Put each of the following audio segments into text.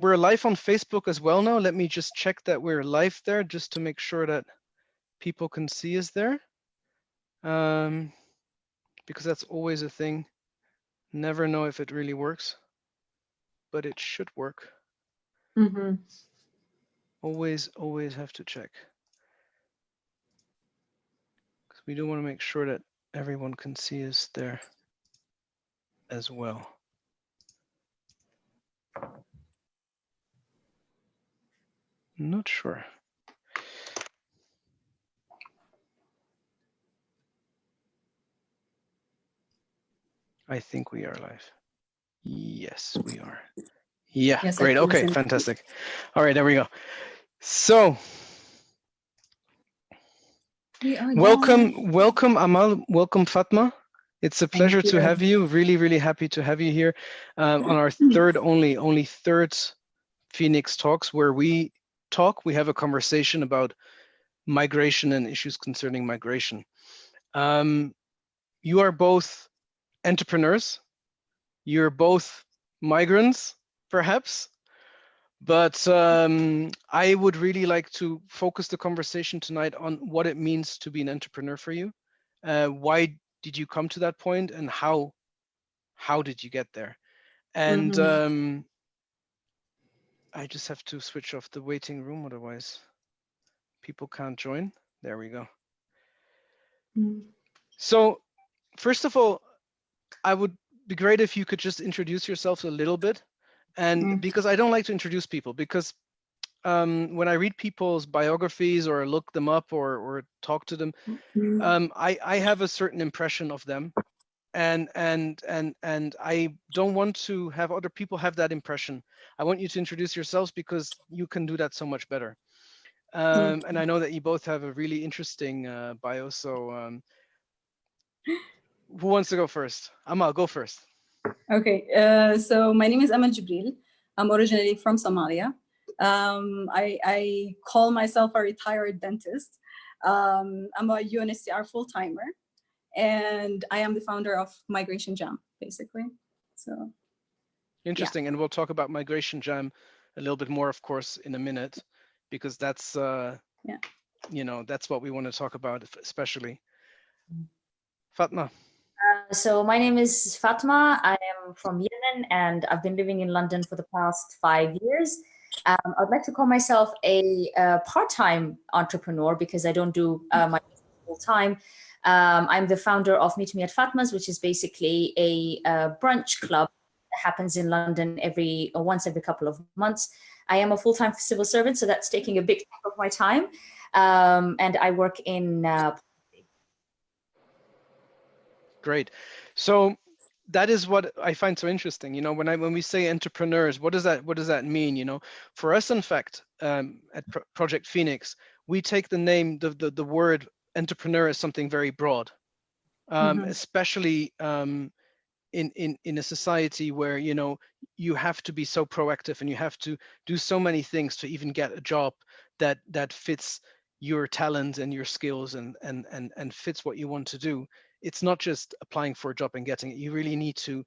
We're live on Facebook as well now. Let me just check that we're live there, just to make sure that people can see us there. Because that's always a thing. Never know if it really works, but it should work. Mm-hmm. Always have to check. Because we do want to make sure that everyone can see us there as well. Not sure. I think we are live. Yes, we are. Yeah, Yes, great. Okay, fantastic. All right, there we go. So, welcome Amal, welcome Fatma. It's a pleasure to have you. Really happy to have you here on our only third Phoenix Talks, where we have a conversation about migration and issues concerning migration. You are both entrepreneurs. You're both migrants, perhaps. But I would really like to focus the conversation tonight on what it means to be an entrepreneur for you. Why did you come to that point, and how did you get there? And I just have to switch off the waiting room, otherwise people can't join. There we go. So first of all, I would be great if you could just introduce yourself a little bit. And because I don't like to introduce people, because when I read people's biographies or look them up or talk to them, I have a certain impression of them, and I don't want to have other people have that impression. I want you to introduce yourselves, because you can do that so much better. And I know that you both have a really interesting bio. So who wants to go first? Amal, go first. Okay, so my name is Amal Jibril. I'm originally from Somalia. I call myself a retired dentist. I'm a UNHCR full-timer, and I am the founder of Migration 𝗔𝗹, basically. So interesting, yeah. And we'll talk about Migration 𝗔𝗹 a little bit more, of course, in a minute, because that's you know, that's what we want to talk about, especially. Fatma. So my name is Fatma. I am from Yemen, and I've been living in London for the past 5 years. I'd like to call myself a part-time entrepreneur, because I don't do my business full-time. I'm the founder of 𝗵𝗵cie 𝗶𝗍, which is basically a brunch club that happens in London once every couple of months. I am a full-time civil servant, so that's taking a big chunk of my time. And I work in Great. So that is what I find so interesting. You know, when we say entrepreneurs, what does that mean? You know, for us, in fact, at Project Phoenix, we take the name, the word entrepreneur as something very broad, especially in a society where, you know, you have to be so proactive and you have to do so many things to even get a job that fits your talent and your skills and fits what you want to do. It's not just applying for a job and getting it. You really need to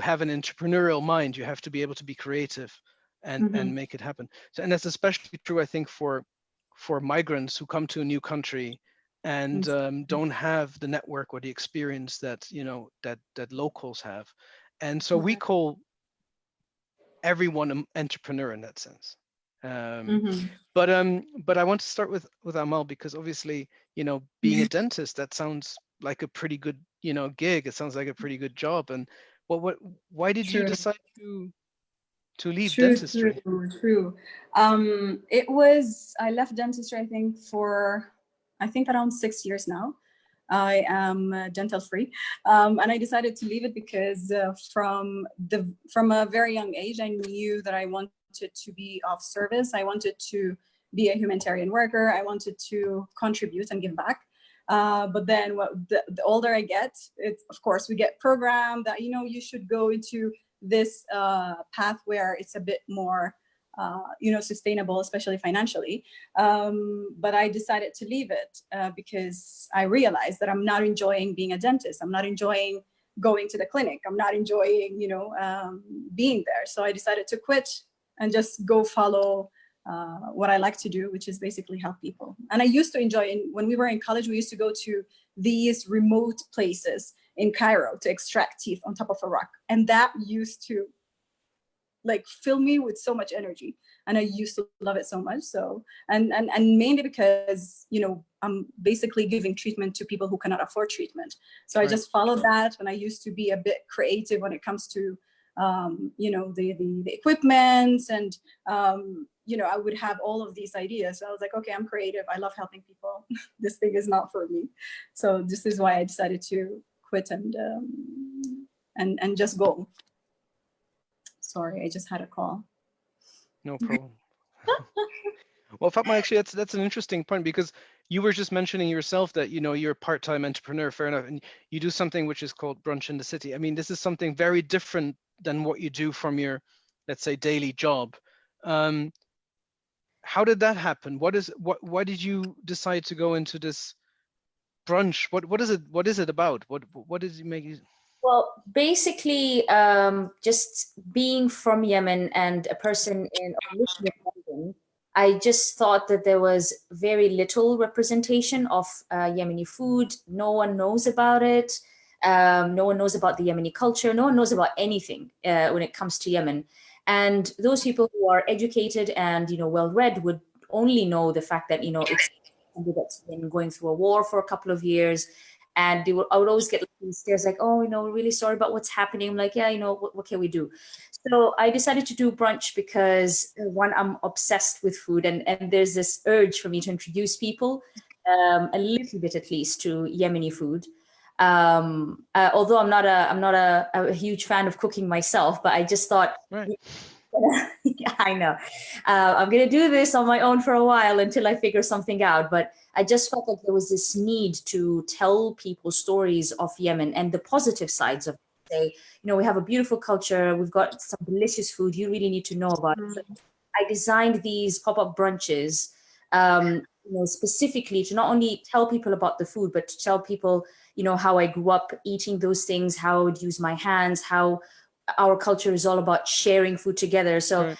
have an entrepreneurial mind. You have to be able to be creative and make it happen. So, and that's especially true, I think, for migrants who come to a new country and don't have the network or the experience that, you know, that locals have. And so we call everyone an entrepreneur in that sense. But I want to start with Amal, because obviously, you know, being a dentist, that sounds like a pretty good, you know, gig. It sounds like a pretty good job. And why did you decide to leave dentistry? True. I left dentistry, I think, for around 6 years now. I am dental free, and I decided to leave it because from a very young age, I knew that I wanted to be of service. I wanted to be a humanitarian worker. I wanted to contribute and give back. But then the older I get, of course, we get programmed that, you know, you should go into this path where it's a bit more you know, sustainable, especially financially. But I decided to leave it because I realized that I'm not enjoying being a dentist. I'm not enjoying going to the clinic. I'm not enjoying, you know, being there. So I decided to quit and just go follow what I like to do, which is basically help people. And I used to enjoy, when we were in college, we used to go to these remote places in Cairo to extract teeth on top of a rock. And that used to like fill me with so much energy. And I used to love it so much. So, and mainly because, you know, I'm basically giving treatment to people who cannot afford treatment. So I just followed that. And I used to be a bit creative when it comes to, you know, the equipment and, you know, I would have all of these ideas. So I was like, okay, I'm creative. I love helping people. This thing is not for me. So this is why I decided to quit and just go. Sorry, I just had a call. No problem. Well, Fatma, actually, that's an interesting point, because you were just mentioning yourself that, you know, you're a part-time entrepreneur, fair enough, and you do something which is called Brunch in the City. I mean, this is something very different than what you do from your, let's say, daily job. How did that happen? Why did you decide to go into this brunch? What is it about? What did you make you? Well, basically, just being from Yemen and a person in London, I just thought that there was very little representation of Yemeni food. No one knows about it. No one knows about the Yemeni culture. No one knows about anything when it comes to Yemen. And those people who are educated and, you know, well-read would only know the fact that, you know, it's somebody that's been going through a war for a couple of years. And I would always get these stares like, oh, you know, we're really sorry about what's happening. I'm like, yeah, you know, what can we do? So I decided to do brunch because, one, I'm obsessed with food, and there's this urge for me to introduce people a little bit at least to Yemeni food. Although I'm not a huge fan of cooking myself, but I just thought, right. Yeah, I know. I'm going to do this on my own for a while until I figure something out. But I just felt like there was this need to tell people stories of Yemen and the positive sides of it. Say, you know, we have a beautiful culture. We've got some delicious food. You really need to know about it. So I designed these pop-up brunches, you know, specifically to not only tell people about the food, but to tell people, you know, how I grew up eating those things, how I would use my hands, how our culture is all about sharing food together. So it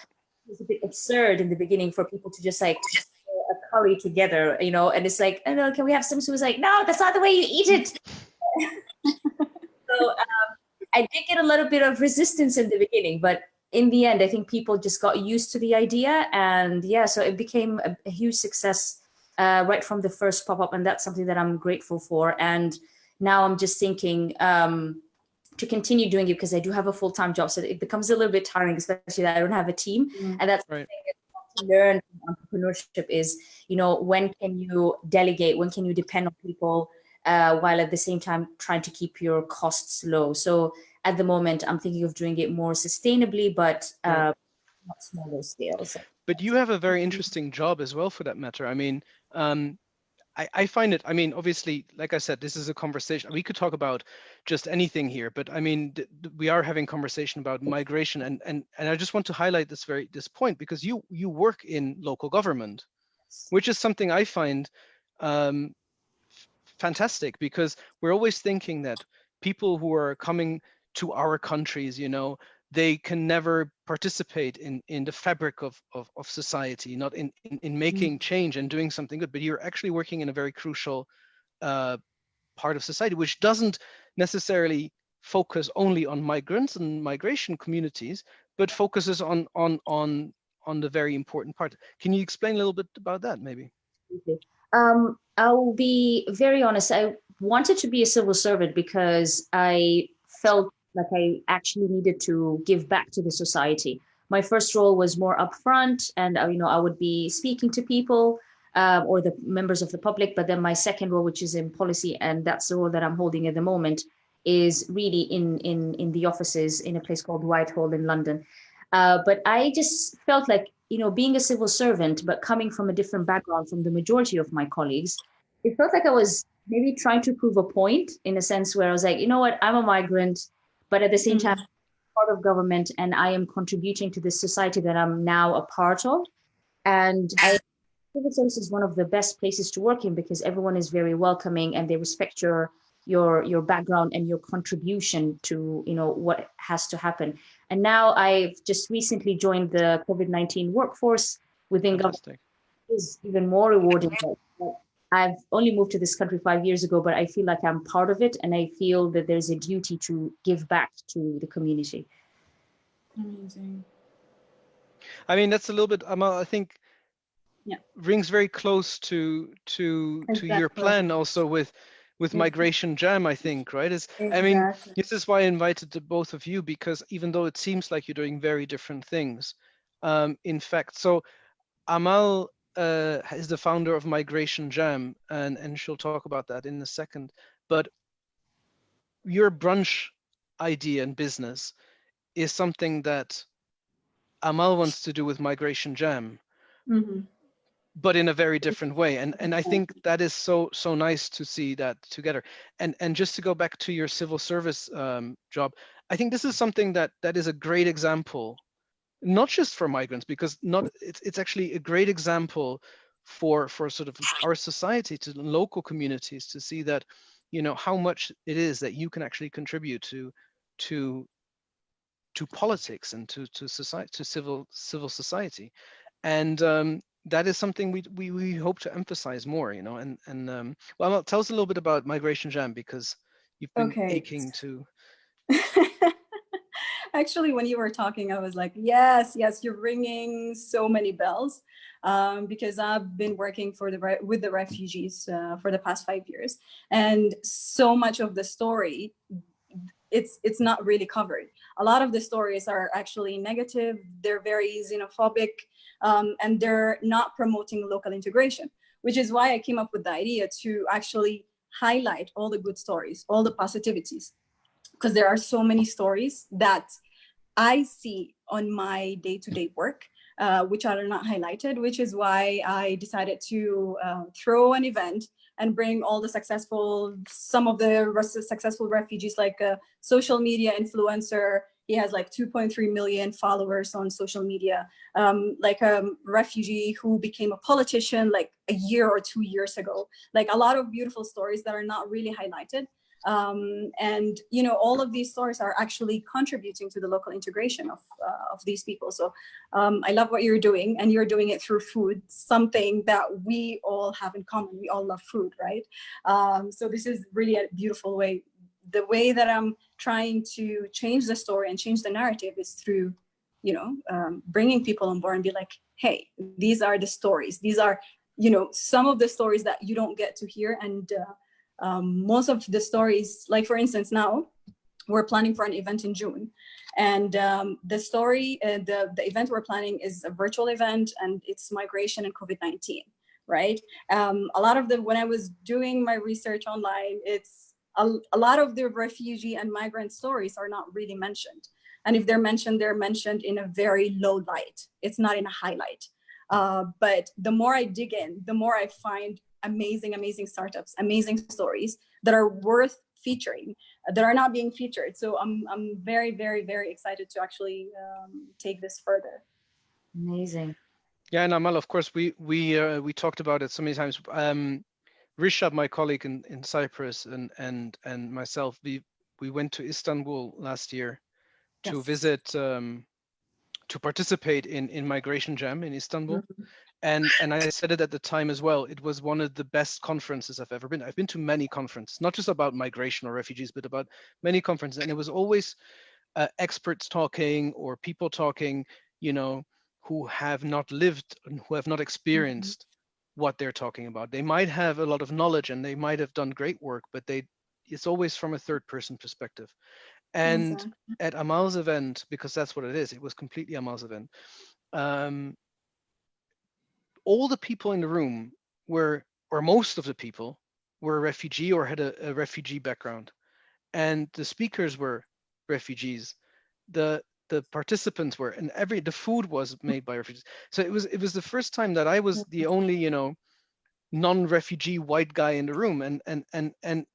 was a bit absurd in the beginning for people to just like share a curry together, you know, and it's like, oh no, can we have some? So it was like, no, that's not the way you eat it. So I did get a little bit of resistance in the beginning, but in the end, I think people just got used to the idea. And yeah, so it became a huge success right from the first pop-up. And that's something that I'm grateful for. And now I'm just thinking, to continue doing it, because I do have a full-time job, so it becomes a little bit tiring, especially that I don't have a team. And that's right. To learn from entrepreneurship is, you know, when can you delegate, when can you depend on people, while at the same time trying to keep your costs low. So at the moment, I'm thinking of doing it more sustainably, but not smaller scale. So. But you have a very interesting job as well, for that matter. I mean, I find it, I mean, obviously, like I said, this is a conversation. We could talk about just anything here, but I mean, we are having conversation about migration, and I just want to highlight this point, because you work in local government, which is something I find fantastic, because we're always thinking that people who are coming to our countries, you know, they can never participate in the fabric of society, not in making change and doing something good. But you're actually working in a very crucial part of society, which doesn't necessarily focus only on migrants and migration communities, but focuses on the very important part. Can you explain a little bit about that, maybe? I'll be very honest. I wanted to be a civil servant because I felt like I actually needed to give back to the society. My first role was more upfront, and you know, I would be speaking to people or the members of the public. But then my second role, which is in policy, and that's the role that I'm holding at the moment, is really in the offices in a place called Whitehall in London. But I just felt like, you know, being a civil servant, but coming from a different background from the majority of my colleagues, it felt like I was maybe trying to prove a point, in a sense where I was like, you know what, I'm a migrant, but at the same time, I'm part of government, and I am contributing to this society that I'm now a part of. And I civil service is one of the best places to work in, because everyone is very welcoming and they respect your your background and your contribution to, you know, what has to happen. And now I've just recently joined the COVID-19 workforce within government. Is even more rewarding. I've only moved to this country 5 years ago, but I feel like I'm part of it, and I feel that there's a duty to give back to the community. Amazing. I mean, that's a little bit, Amal, I think, yeah, rings very close to your plan also with Migration Jam, I think, right? I mean, this is why I invited the both of you, because even though it seems like you're doing very different things, in fact, so Amal is the founder of Migration Jam, and she'll talk about that in a second. But your brunch idea and business is something that Amal wants to do with Migration Jam, but in a very different way. And I think that is so nice to see that together. And just to go back to your civil service job, I think this is something that is a great example, not just for migrants, because it's actually a great example for sort of our society, to local communities, to see that, you know, how much it is that you can actually contribute to politics and to society, to civil society. And that is something we hope to emphasize more, you know. And well, tell us a little bit about Migration Jam, because you've been aching to. Actually, when you were talking, I was like, yes, you're ringing so many bells, because I've been working with the refugees for the past 5 years, and so much of the story, it's not really covered. A lot of the stories are actually negative. They're very xenophobic, and they're not promoting local integration, which is why I came up with the idea to actually highlight all the good stories, all the positivities, because there are so many stories that I see on my day-to-day work, which are not highlighted, which is why I decided to throw an event and bring all the some of the successful refugees, like a social media influencer. He has like 2.3 million followers on social media, like a refugee who became a politician like a year or 2 years ago. Like a lot of beautiful stories that are not really highlighted. And you know, all of these stories are actually contributing to the local integration of these people. So I love what you're doing, and you're doing it through food, something that we all have in common. We all love food, right? So this is really a beautiful way. The way that I'm trying to change the story and change the narrative is through, you know, bringing people on board and be like, hey, these are the stories. These are, you know, some of the stories that you don't get to hear. And most of the stories, like for instance, now we're planning for an event in June, and the story, the event we're planning is a virtual event, and it's migration and COVID-19, right? A lot of when I was doing my research online, it's a lot of the refugee and migrant stories are not really mentioned. And if they're mentioned in a very low light. It's not in a highlight. But the more I dig in, the more I find amazing startups, amazing stories that are worth featuring, that are not being featured. So I'm very excited to actually take this further. Amazing. Yeah, and Amal, of course, we talked about it so many times. Rishab, my colleague in Cyprus, and myself, we went to Istanbul last year to visit, to participate in Migration Jam in Istanbul. And I said it at the time as well, it was one of the best conferences I've ever been. I've been to many conferences, not just about migration or refugees, but about many conferences. And it was always experts talking, or people talking, you know, who have not lived and who have not experienced what they're talking about. They might have a lot of knowledge and they might have done great work, but it's always from a third person perspective. And at Amal's event, because that's what it is, it was completely Amal's event. All the people in the room were, or most of the people were a refugee or had a refugee background. And the speakers were refugees. The participants were, and the food was made by refugees. So it was the first time that I was the only, you know, non-refugee white guy in the room, and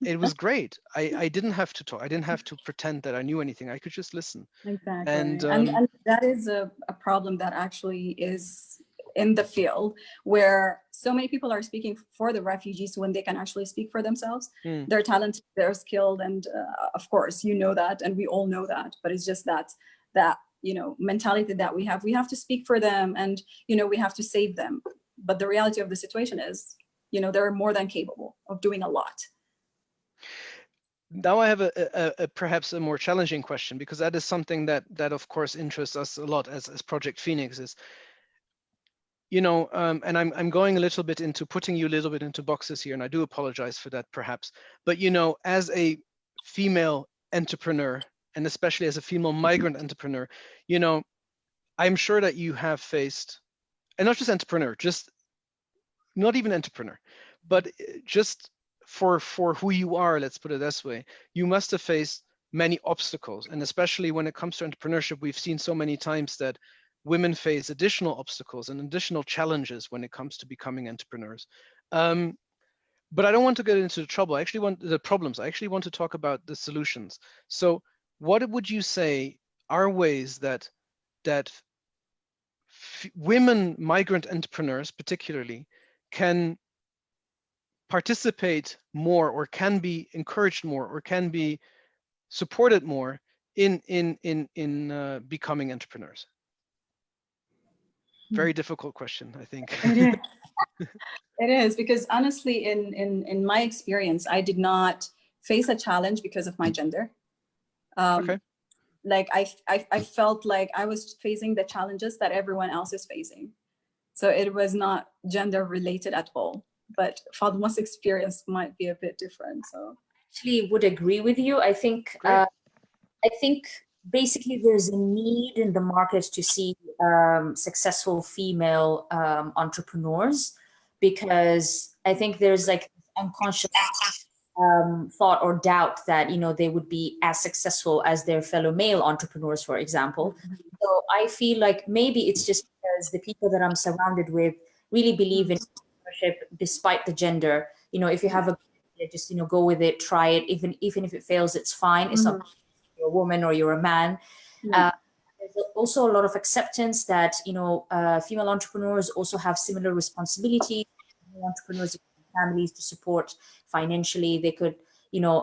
it was great. I didn't have to talk. I didn't have to pretend that I knew anything. I could just listen. Exactly. And that is a problem that actually is in the field where so many people are speaking for the refugees when they can actually speak for themselves. They're talented, they're skilled, and of course, you know that, and we all know that, but it's just that you know, mentality that we have to speak for them, and you know, we have to save them. But the reality of the situation is, you know, they're more than capable of doing a lot. Now I have a perhaps a more challenging question, because that is something that of course interests us a lot as Project Phoenix is, you know, and I'm going a little bit into putting you a little bit into boxes here, and I do apologize for that perhaps, but you know, as a female entrepreneur, and especially as a female migrant entrepreneur, you know, I'm sure that you have faced, and not just entrepreneur, just not even entrepreneur, but just for who you are, let's put it this way, you must have faced many obstacles. And especially when it comes to entrepreneurship, we've seen so many times that women face additional obstacles and additional challenges when it comes to becoming entrepreneurs. But I don't want to get into the trouble. I actually want the problems. I actually want to talk about the solutions. So what would you say are ways that women migrant entrepreneurs particularly can participate more, or can be encouraged more, or can be supported more in becoming entrepreneurs? Very difficult question, I think. It is. It is, because honestly, in my experience, I did not face a challenge because of my gender. Okay. Like I felt like I was facing the challenges that everyone else is facing. So it was not gender related at all. But Fatma's experience might be a bit different. So Actually would agree with you. I think basically there's a need in the market to see successful female entrepreneurs, because I think there's like unconscious thought or doubt that, you know, they would be as successful as their fellow male entrepreneurs, for example. So I feel like maybe it's just because the people that I'm surrounded with really believe in entrepreneurship despite the gender. You know, if you have a just, you know, go with it, try it, even if it fails, it's fine. It's not you're a woman or you're a man. There's also a lot of acceptance that, you know, female entrepreneurs also have similar responsibilities. Entrepreneurs, families to support financially. They could, you know,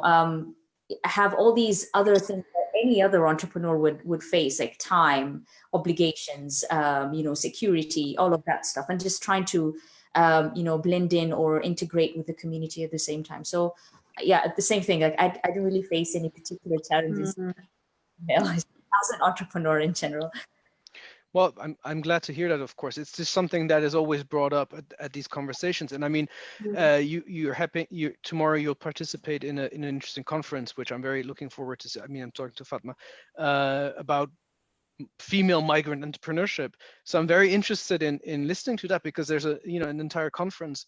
have all these other things that any other entrepreneur would face, like time, obligations, you know, security, all of that stuff, and just trying to, you know, blend in or integrate with the community at the same time. So, yeah, the same thing. Like I didn't really face any particular challenges as an entrepreneur in general. Well, I'm glad to hear that. Of course, it's just something that is always brought up at these conversations. And I mean, tomorrow you'll participate in an interesting conference, which I'm very looking forward to see. I mean, I'm talking to Fatma about female migrant entrepreneurship. So I'm very interested in listening to that, because there's an entire conference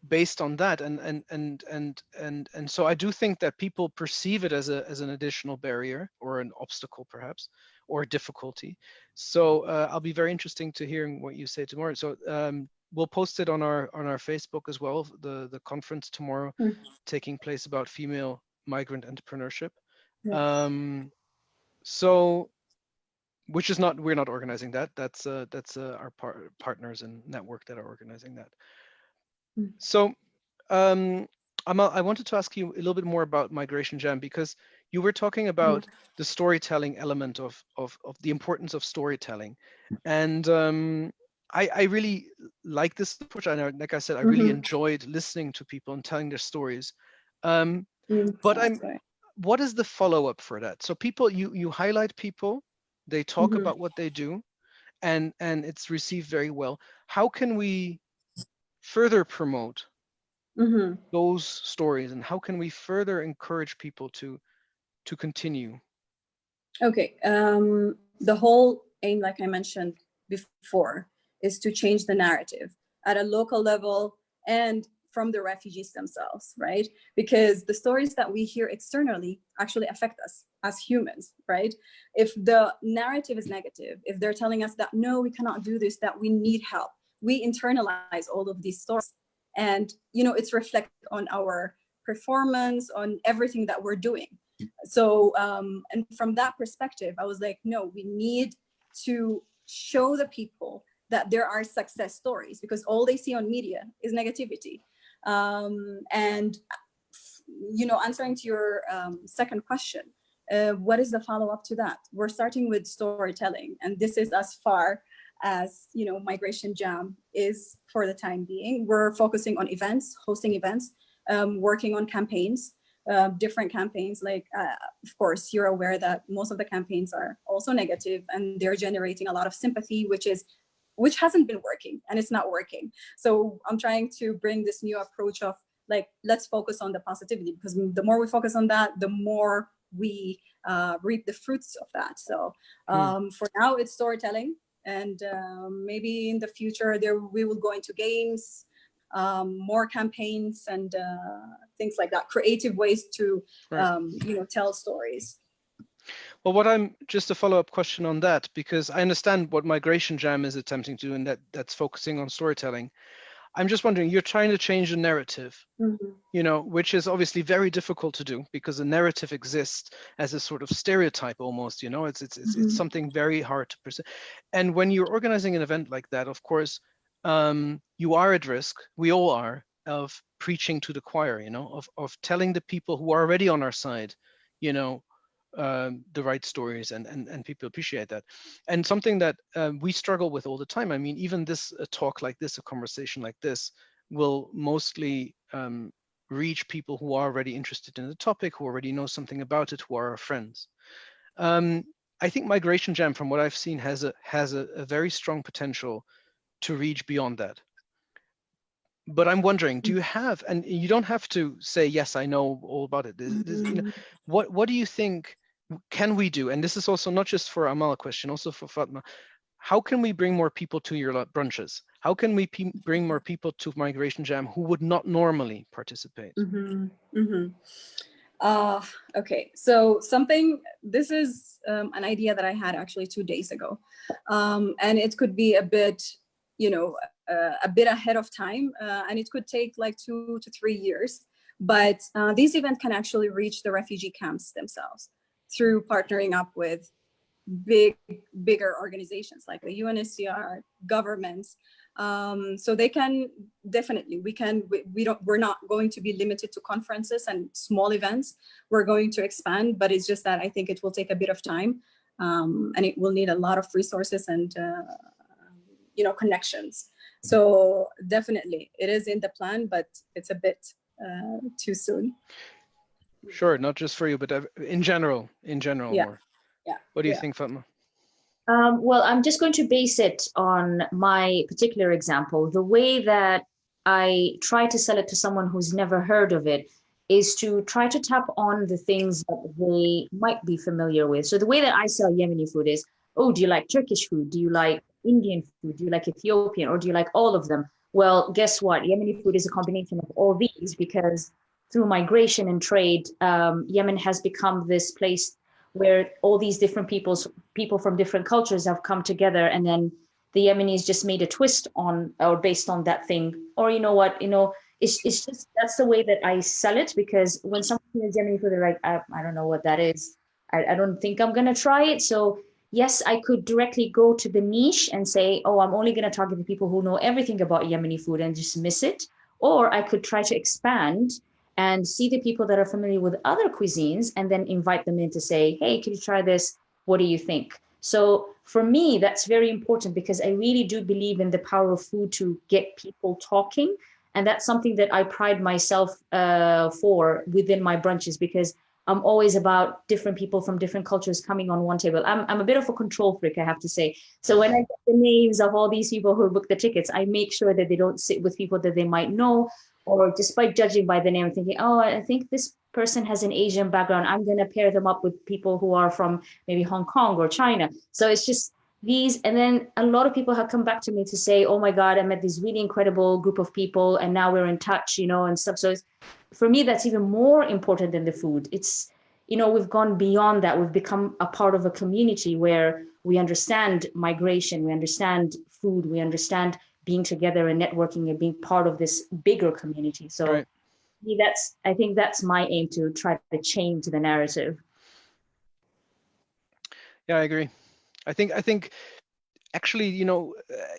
based on that, and so I do think that people perceive it as an additional barrier, or an obstacle perhaps, or a difficulty. So I'll be very interesting to hearing what you say tomorrow. So we'll post it on our Facebook as well, the conference tomorrow taking place about female migrant entrepreneurship. So which is not, we're not organizing that. That's our partners and network that are organizing that. So Amal, I wanted to ask you a little bit more about Migration Jam, because you were talking about the storytelling element of the importance of storytelling. And I really like this approach. And like I said, I really enjoyed listening to people and telling their stories. But what is the follow-up for that? So people, you highlight people, they talk about what they do, and it's received very well. How can we further promote those stories, and how can we further encourage people to continue? Okay, the whole aim, like I mentioned before, is to change the narrative at a local level and from the refugees themselves, right? Because the stories that we hear externally actually affect us as humans, right? If the narrative is negative, if they're telling us that, no, we cannot do this, that we need help, we internalize all of these stories. And, you know, it's reflected on our performance, on everything that we're doing. So, and from that perspective, I was like, no, we need to show the people that there are success stories, because all they see on media is negativity. And, you know, answering to your second question, what is the follow-up to that? We're starting with storytelling, and this is as far as, you know, Migration Jam is for the time being. We're focusing on events, hosting events, working on campaigns, different campaigns. Like, of course, you're aware that most of the campaigns are also negative, and they're generating a lot of sympathy, which hasn't been working, and it's not working. So I'm trying to bring this new approach of, like, let's focus on the positivity, because the more we focus on that, the more we reap the fruits of that. So for now, it's storytelling. And maybe in the future we will go into games, more campaigns, and things like that, creative ways to you know, tell stories. Well, what I'm just a follow-up question on that, because I understand what Migration Jam is attempting to do, and that's focusing on storytelling. I'm just wondering, you're trying to change the narrative, you know, which is obviously very difficult to do, because the narrative exists as a sort of stereotype almost, you know, it's something very hard to present. And when you're organizing an event like that, of course, you are at risk, we all are, of preaching to the choir, you know, of telling the people who are already on our side, you know, the right stories, and people appreciate that. And something that we struggle with all the time. I mean, even this talk like this, a conversation like this, will mostly reach people who are already interested in the topic, who already know something about it, who are our friends. I think Migration Jam, from what I've seen, has a very strong potential to reach beyond that. But I'm wondering, do you have, and you don't have to say, yes, I know all about it. You know, what do you think can we do? And this is also not just for Amal a question, also for Fatma. How can we bring more people to your brunches? How can we bring more people to Migration Jam who would not normally participate? Okay, so this is an idea that I had actually 2 days ago. And it could be a bit, you know, a bit ahead of time, and it could take like 2 to 3 years. But these events can actually reach the refugee camps themselves through partnering up with bigger organizations like the UNHCR, governments. So they can definitely, we're not going to be limited to conferences and small events. We're going to expand, but it's just that I think it will take a bit of time, and it will need a lot of resources and you know, connections. So definitely it is in the plan, but it's a bit too soon. Sure, not just for you, but in general Yeah. more. Yeah. What do you think, Fatma? Well, I'm just going to base it on my particular example. The way that I try to sell it to someone who's never heard of it is to try to tap on the things that they might be familiar with. So the way that I sell Yemeni food is, oh, do you like Turkish food? Do you like Indian food? Do you like Ethiopian? Or do you like all of them? Well, guess what? Yemeni food is a combination of all these, because through migration and trade, Yemen has become this place where all these different people from different cultures have come together, and then the Yemenis just made a twist on, or based on that thing. Or you know what, you know, it's just, that's the way that I sell it, because when someone hears Yemeni food, they're like, I don't know what that is. I don't think I'm gonna try it. So yes, I could directly go to the niche and say, oh, I'm only gonna target the people who know everything about Yemeni food and just miss it. Or I could try to expand and see the people that are familiar with other cuisines and then invite them in to say, hey, can you try this? What do you think? So for me, that's very important, because I really do believe in the power of food to get people talking. And that's something that I pride myself for within my brunches, because I'm always about different people from different cultures coming on one table. I'm a bit of a control freak, I have to say. So when I get the names of all these people who book the tickets, I make sure that they don't sit with people that they might know, or just by judging by the name and thinking, oh, I think this person has an Asian background, I'm going to pair them up with people who are from maybe Hong Kong or China. So it's just these. And then a lot of people have come back to me to say, oh my God, I met this really incredible group of people, and now we're in touch, you know, and stuff. So for me, that's even more important than the food. It's, you know, we've gone beyond that. We've become a part of a community where we understand migration, we understand food, we understand being together and networking and being part of this bigger community. So right. I think that's my aim, to try to change the narrative. Yeah, I agree. I think actually, you know,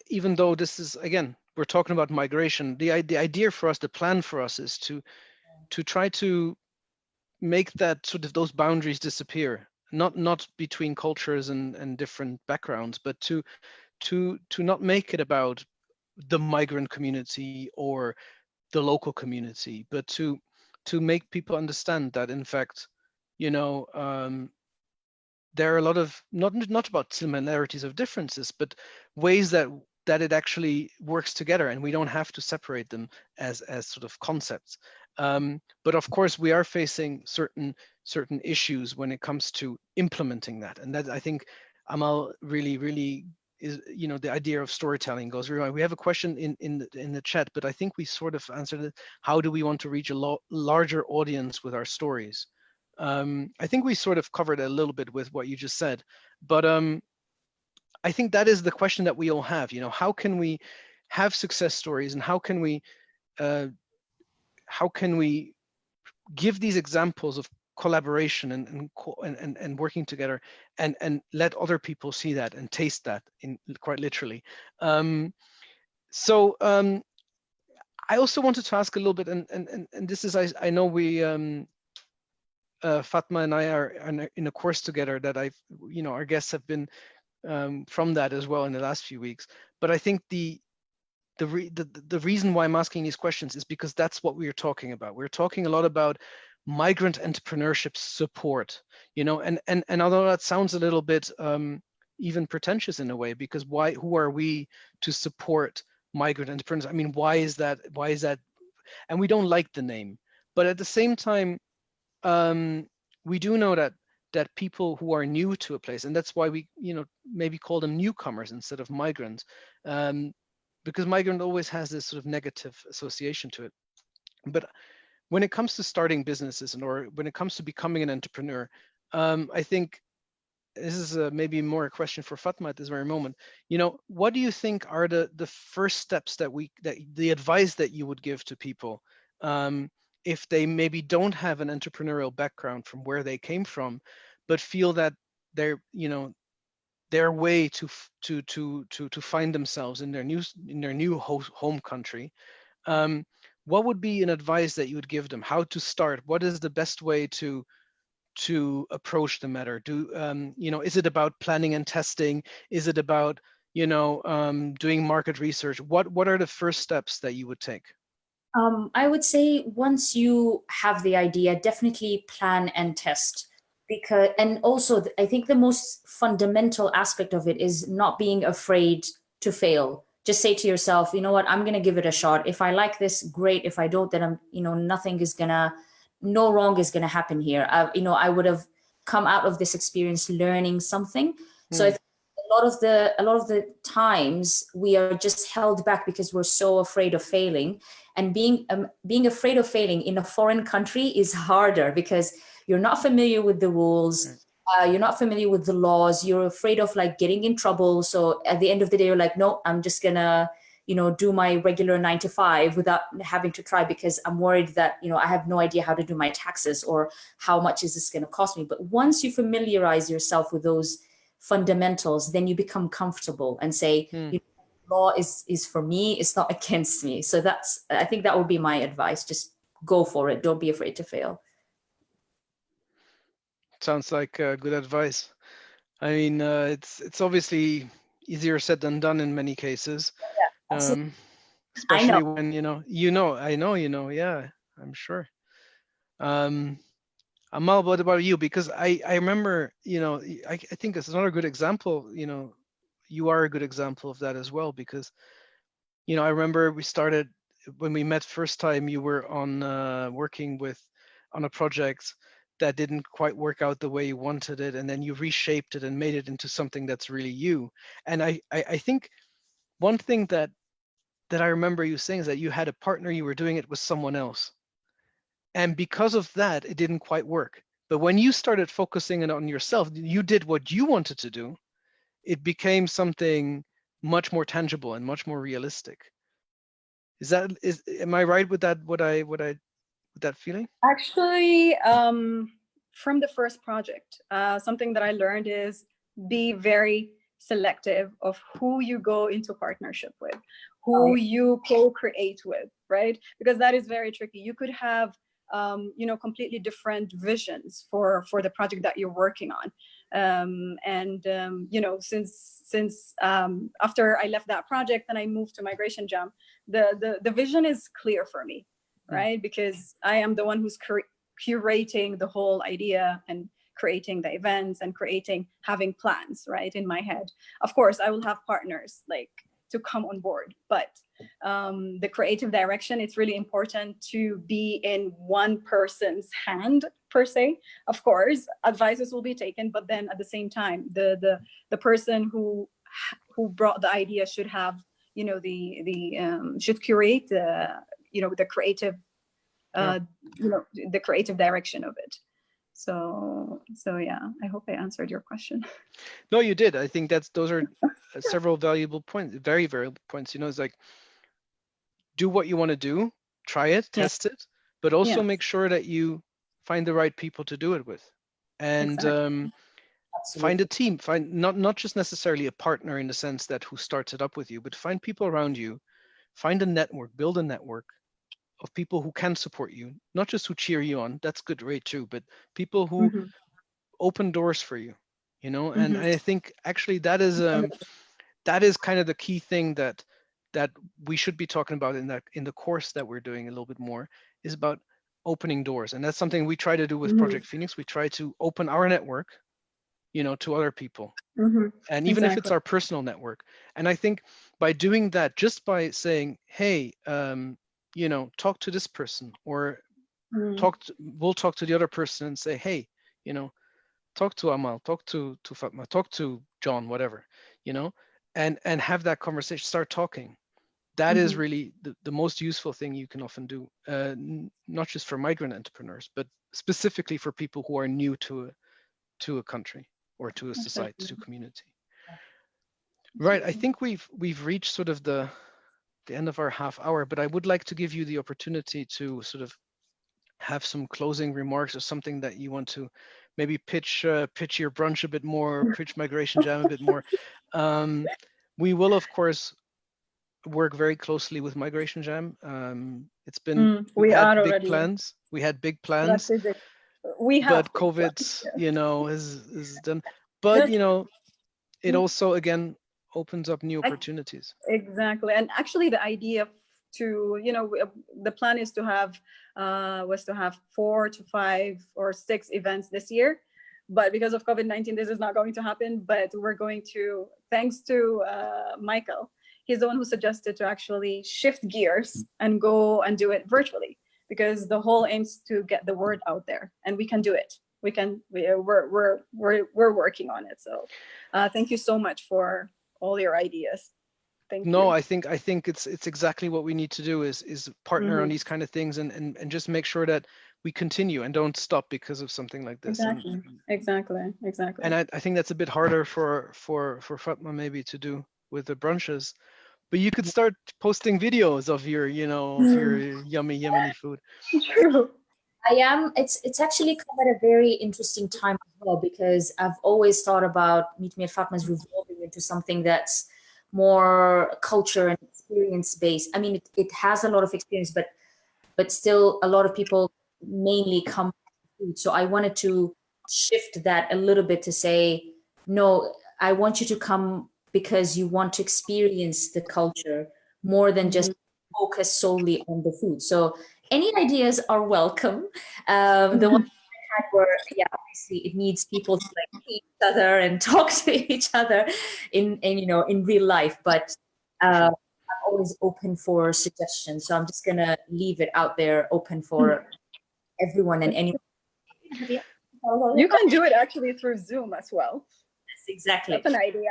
even though this is, again, we're talking about migration, the idea for us, the plan for us is to try to make that sort of those boundaries disappear, not between cultures and different backgrounds, but to not make it about the migrant community or the local community, but to make people understand that, in fact, you know, there are a lot of not about similarities of differences, but ways that it actually works together, and we don't have to separate them as sort of concepts. But of course, we are facing certain issues when it comes to implementing that, and that, I think, Amal, really is, you know, the idea of storytelling goes really well. We have a question in the chat, but I think we sort of answered it. How do we want to reach a larger audience with our stories? I think we sort of covered a little bit with what you just said, but I think that is the question that we all have. You know, how can we have success stories, and how can we give these examples of collaboration and working together, and let other people see that and taste that, in quite literally. I also wanted to ask a little bit, and this is, I know we Fatma and I are in a course together that you know, our guests have been from that as well in the last few weeks. But I think the reason why I'm asking these questions is because that's what we're talking about. We're talking a lot about migrant entrepreneurship support, you know, and although that sounds a little bit even pretentious in a way, because who are we to support migrant entrepreneurs? I mean, why is that? And we don't like the name, but at the same time, we do know that people who are new to a place, and that's why we, you know, maybe call them newcomers instead of migrants, because migrant always has this sort of negative association to it. But when it comes to starting businesses, or when it comes to becoming an entrepreneur, I think this is maybe more a question for Fatma at this very moment. You know, what do you think are the first steps that the advice that you would give to people if they maybe don't have an entrepreneurial background from where they came from, but feel that they're, you know, their way to find themselves in their new home country? What would be an advice that you would give them? How to start? What is the best way to approach the matter? You know, is it about planning and testing? Is it about, you know, doing market research? What are the first steps that you would take? I would say once you have the idea, definitely plan and test. And also I think the most fundamental aspect of it is not being afraid to fail. Just say to yourself, you know what, I'm going to give it a shot. If I like this, great. If I don't, then you know, no wrong is going to happen here. You know, I would have come out of this experience learning something. So I think a lot of the times we are just held back because we're so afraid of failing. And being afraid of failing in a foreign country is harder because you're not familiar with the rules. You're not familiar with the laws. You're afraid of like getting in trouble. So at the end of the day, you're like, no, I'm just gonna, you know, do my regular 9 to 5 without having to try because I'm worried that, you know, I have no idea how to do my taxes or how much is this going to cost me. But once you familiarize yourself with those fundamentals, then you become comfortable and say, you know, law is for me, it's not against me. So I think that would be my advice. Just go for it. Don't be afraid to fail. Sounds like good advice. I mean, it's obviously easier said than done in many cases. Yeah, especially when I know, yeah, I'm sure. Amal, what about you? Because I remember, you know, I think it's another good example. You know, you are a good example of that as well, because, you know, I remember we started when we met first time. You were on working on a project that didn't quite work out the way you wanted it, and then you reshaped it and made it into something that's really you. And I think one thing that I remember you saying is that you had a partner, you were doing it with someone else, and because of that, it didn't quite work. But when you started focusing on yourself, you did what you wanted to do. It became something much more tangible and much more realistic. Am I right with that? With that feeling? Actually, from the first project, something that I learned is be very selective of who you go into partnership with, who you co-create with, right? Because that is very tricky. You could have you know, completely different visions for the project that you're working on. You know, since after I left that project and I moved to Migration Jam, the vision is clear for me, right? Because I am the one who's curating the whole idea and creating the events and having plans, right, in my head. Of course, I will have partners like to come on board, but the creative direction, it's really important to be in one person's hand per se. Of course, advices will be taken, but then at the same time, the person who brought the idea should have, you know, should curate the, you know, the creative, you know, the creative direction of it. So yeah, I hope I answered your question. No, you did. I think those are several valuable points, very valuable points. You know, it's like, do what you want to do, try it, test it, but also make sure that you find the right people to do it with, and find a team. Find not just necessarily a partner in the sense that who starts it up with you, but find people around you. Find a network, build a network of people who can support you, not just who cheer you on. That's good, right, too, but people who open doors for you. You know, and I think actually that is kind of the key thing that we should be talking about in the course that we're doing a little bit more, is about opening doors. And that's something we try to do with Project Phoenix. We try to open our network, you know, to other people, and even if it's our personal network. And I think by doing that, just by saying, hey, you know, talk to this person, or we'll talk to the other person and say, hey, you know, talk to Amal, talk to Fatma, talk to John, whatever, you know, and have that conversation, start talking. That is really the most useful thing you can often do, not just for migrant entrepreneurs, but specifically for people who are new to a country or to a society, to a community. Right. I think we've reached sort of the end of our half hour, but I would like to give you the opportunity to sort of have some closing remarks, or something that you want to maybe pitch your brunch a bit more, pitch Migration Jam a bit more. We will, of course, work very closely with Migration Jam. It's been we had big plans. We had big plans. But COVID, you know, is done. But you know, it also again opens up new opportunities. Exactly, and actually, the idea to, you know, the plan is to have was to have 4 to 5 or 6 events this year, but because of COVID-19, this is not going to happen. But we're going to, thanks to Michael, he's the one who suggested to actually shift gears and go and do it virtually, because the whole aims to get the word out there, and we can do it. We're working on it. So thank you so much for all your ideas. Thank you. I think it's exactly what we need to do, is partner on these kind of things, and just make sure that we continue and don't stop because of something like this. Exactly. And I think that's a bit harder for Fatma maybe to do with the brunches, but you could start posting videos of your, you know, of your yummy Yemeni food. True. I am. It's actually come at a very interesting time as well, because I've always thought about Meet Me at Fatma's revolving into something that's more culture and experience based. I mean, it has a lot of experience, but still a lot of people mainly come to food. So I wanted to shift that a little bit to say, no, I want you to come because you want to experience the culture more than just focus solely on the food. So any ideas are welcome. The one I had were, obviously it needs people to like see each other and talk to each other in real life. But I'm always open for suggestions. So I'm just gonna leave it out there, open for everyone and anyone. You can do it actually through Zoom as well. Yes, exactly. That's an idea.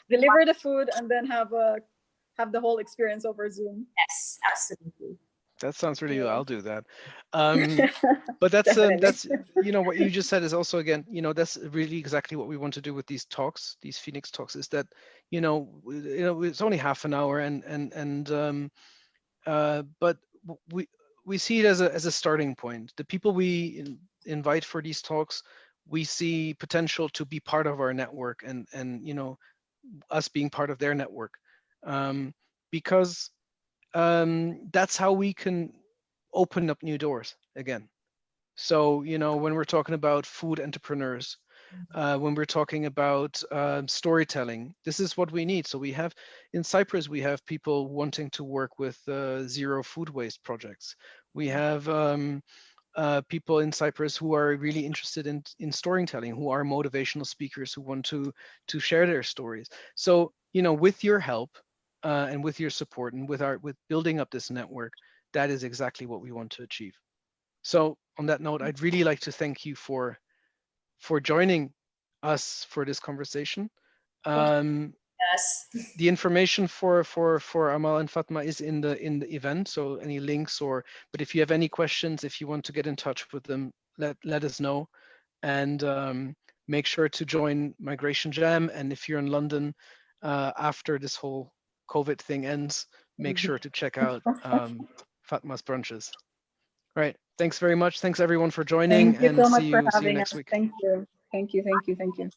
Deliver the food and then have the whole experience over Zoom. Yes, absolutely. That sounds really good. I'll do that. But that's you know, what you just said is also, again, you know, that's really exactly what we want to do with these talks, these Phoenix talks, is that, you know, it's only half an hour, but we see it as a starting point. The people we invite for these talks, we see potential to be part of our network, and you know, us being part of their network, because that's how we can open up new doors again. So, you know, when we're talking about food entrepreneurs, when we're talking about storytelling, this is what we need. So we have, in Cyprus, we have people wanting to work with zero food waste projects. We have people in Cyprus who are really interested in storytelling, who are motivational speakers, who want to share their stories. So, you know, with your help and with your support and with building up this network, that is exactly what we want to achieve. So on that note, I'd really like to thank you for joining us for this conversation. Yes. The information for Amal and Fatma is in the event. So any links but if you have any questions, if you want to get in touch with them, let us know, and make sure to join Migration Jam. And if you're in London after this whole COVID thing ends, make sure to check out Fatma's brunches. Right. Thanks very much. Thanks everyone for joining, Thank you and so see much for you having next us. week. Thank you. Thank you. Thank you. Thank you.